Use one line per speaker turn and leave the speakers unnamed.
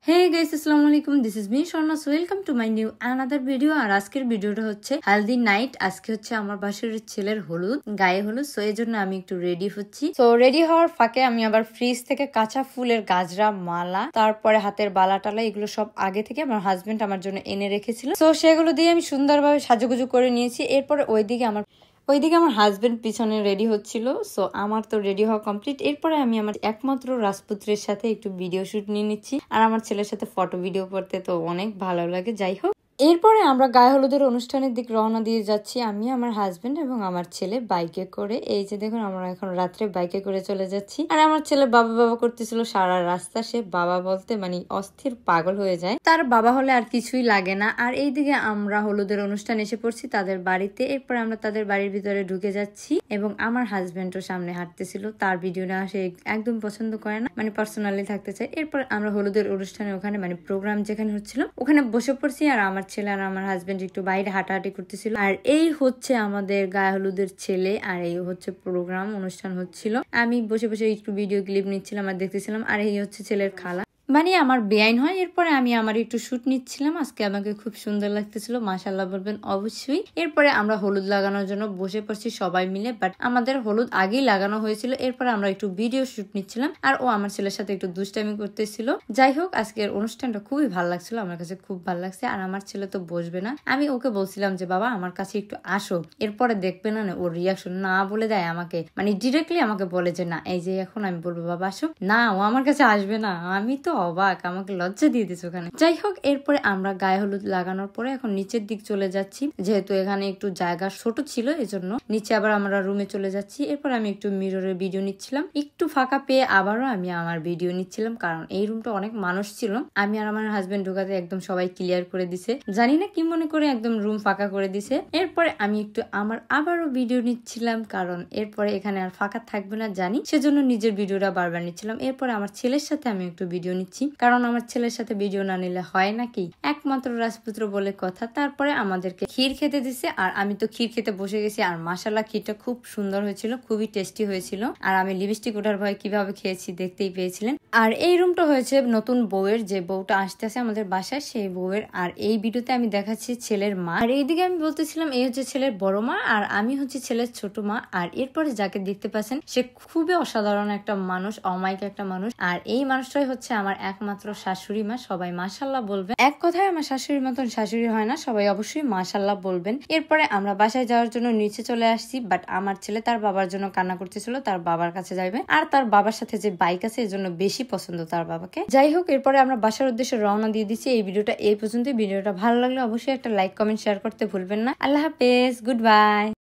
Hey guys, আসসালামু আলাইকুম, this is me Swarna. Welcome to my new another video. আর আজকের ভিডিওটা হচ্ছে হেলদি নাইট। আজকে হচ্ছে আমার বাসার ছেলের হলুদ, গায়ে হলুদ। সো এই জন্য আমি একটু রেডি হচ্ছি। তো রেডি হওয়ার ফাঁকে আমি আবার ফ্রিজ থেকে কাঁচা ফুলের গাজরা, মালা, তারপরে হাতের বালা টালা, এগুলো সব আগে থেকে আমার হাজবেন্ড আমার জন্য এনে রেখেছিল। তো সেগুলো দিয়ে আমি সুন্দরভাবে সাজুগুজু করে নিয়েছি। এরপরে ওইদিকে আমার হাজবেন্ড পিছনে রেডি হচ্ছিল। সো আমার তো রেডি হওয়া কমপ্লিট। এরপরে আমি আমার একমাত্র রাজপুত্রের সাথে একটু ভিডিও শুট নিয়ে নিচ্ছি। আর আমার ছেলের সাথে ফটো ভিডিও করতে তো অনেক ভালো লাগে। যাই হোক, এরপরে আমরা গায়ে হলুদের অনুষ্ঠানের দিক রওনা দিয়ে যাচ্ছি। আমি, আমার হাজবেন্ড এবং আমার ছেলে বাইকে করে। এই যে দেখুন, আমরা এখন রাত্রে বাইকে করে চলে যাচ্ছি। আর আমার ছেলে বাবা বাবা করতেছিল সারা রাস্তা। সে বাবা বলতে মানে অস্থির পাগল হয়ে যায়। তার বাবা হলে আর কিছুই লাগে না। আর এইদিকে আমরা হলুদের অনুষ্ঠান এসে পড়ছি তাদের বাড়িতে। এরপরে আমরা তাদের বাড়ির ভিতরে ঢুকে যাচ্ছি এবং আমার হাজবেন্ডও সামনে হাঁটতেছিল। তার ভিডিও না সে একদম পছন্দ করে না, মানে পার্সোনালি থাকতে চায়। এরপর আমরা হলুদের অনুষ্ঠানে ওখানে মানে প্রোগ্রাম যেখানে হচ্ছিল ওখানে বসে পড়ছি। আর আমার ছেলে আর আমার হাজবেন্ড একটু বাইরে হাঁটাহাঁটি করতেছিল। আর এই হচ্ছে আমাদের গায়ে হলুদের ছেলে, আর এই হচ্ছে প্রোগ্রাম অনুষ্ঠান হচ্ছিল। আমি বসে বসে একটু ভিডিও ক্লিপ নিচ্ছিলাম আর দেখতেছিলাম। আর এই হচ্ছে ছেলের খালা, মানে আমার বেআইন হয়। এরপরে আমি আমার একটু শুট নিচ্ছিলাম। আজকে আমাকে খুব সুন্দর লাগতেছিল, মাশাআল্লাহ বলবেন অবশ্যই। এরপরে আমরা হলুদ লাগানোর জন্য বসে পড়ছি সবাই মিলে, বাট আমাদের হলুদ আগেই লাগানো হয়েছিল। এরপরে আমরা একটু ভিডিও শুট নিচ্ছিলাম আর ও আমার ছেলের সাথে একটু দুষ্টামি করতেছিল। যাই হোক, আজকের অনুষ্ঠানটা খুবই ভালো লাগছিল, আমার কাছে খুব ভালো লাগছে। আর আমার ছেলে তো বসবে না। আমি ওকে বলছিলাম যে বাবা আমার কাছে একটু আসো, এরপরে দেখবে না ওর রিয়াকশন। না বলে দেয় আমাকে, মানে ডিরেক্টলি আমাকে বলে যে না, এই যে এখন আমি বলবো বাবা আসো, না ও আমার কাছে আসবে না। আমি তো অবাক, আমাকে লজ্জা দিয়ে দিচ্ছে ওখানে। যাই হোক, এরপরে আমরা গায়ে হলুদ লাগানোর পরে এখন নিচের দিক চলে যাচ্ছি, যেহেতু এখানে একটু জায়গা ছোট ছিল এজন্য নিচে আবার আমরা রুমে চলে যাচ্ছি। এরপর আমি একটু মিররের ভিডিও নিচ্ছিলাম, একটু ফাঁকা পেয়ে আবারও আমি আমার ভিডিও নিচ্ছিলাম, কারণ এই রুমটা অনেক মানুষ ছিল। আমি আর আমার হাজবেন্ড ঢোকাতে একদম সবাই ক্লিয়ার করে দিছে, জানি না কি মনে করে একদম রুম ফাঁকা করে দিছে। এরপরে আমি একটু আমার আবারও ভিডিও নিচ্ছিলাম, কারণ এরপরে এখানে আর ফাঁকা থাকবে না জানি, সেজন্য নিজের ভিডিওটা বারবার নিচ্ছিলাম। এরপরে আমার ছেলের সাথে আমি একটু ভিডিও নিচ্ছি, কারণ আমার ছেলের সাথে ভিডিও না নিলে হয় নাকি, একমাত্র রাজপুত্র বলে কথা। তারপরে আমাদেরকে ক্ষীর খেতে দিছে, আর আমি তো ক্ষীর খেতে বসে গেছি। আর মাশাআল্লাহ ক্ষীরটা খুব সুন্দর হয়েছিল, খুবই টেস্টি হয়েছিল। আর আমি লিপস্টিক ওঠার ভয় কিভাবে খেয়েছি দেখতেই পেয়েছিলেন। আর এই রুমটা হয়েছে নতুন বউয়ের, যে বউটা আসতেছে আমাদের বাসায় সেই বউয়ের। আর এই ভিডিওতে আমি দেখাচ্ছি ছেলের মা। আর এইদিকে আমি বলতেছিলাম এই হচ্ছে ছেলের বড় মা আর আমি হচ্ছে ছেলের ছোট মা। আর এরপরে যাকে দেখতে পাচ্ছেন সে খুবই অসাধারণ একটা মানুষ, অমায়িক একটা মানুষ। আর এই মানুষটাই হচ্ছে আমার একমাত্র শাশুড়ি মা। সবাই মাশাআল্লাহ বলবেন। এক কথায় আমার শাশুড়ির মতন শাশুড়ি হয় না, সবাই অবশ্যই মাশাআল্লাহ বলবেন। এরপরে আমরা বাসায় যাওয়ার জন্য নিচে চলে আসছি, বাট আমার ছেলে তার বাবার জন্য কান্না করতেছিল, তার বাবার কাছে যাবে। আর তার বাবার সাথে যে বাইক আছে এর জন্য বেশি পছন্দ তার বাবাকে। যাই হোক, এরপরে আমরা বাসার উদ্দেশ্যে রওনা দিয়ে দিচ্ছি। এই ভিডিওটা এই পর্যন্ত। ভিডিওটা ভালো লাগলে অবশ্যই একটা লাইক, কমেন্ট, শেয়ার করতে ভুলবেন না। আল্লাহ হাফেজ, গুড বাই।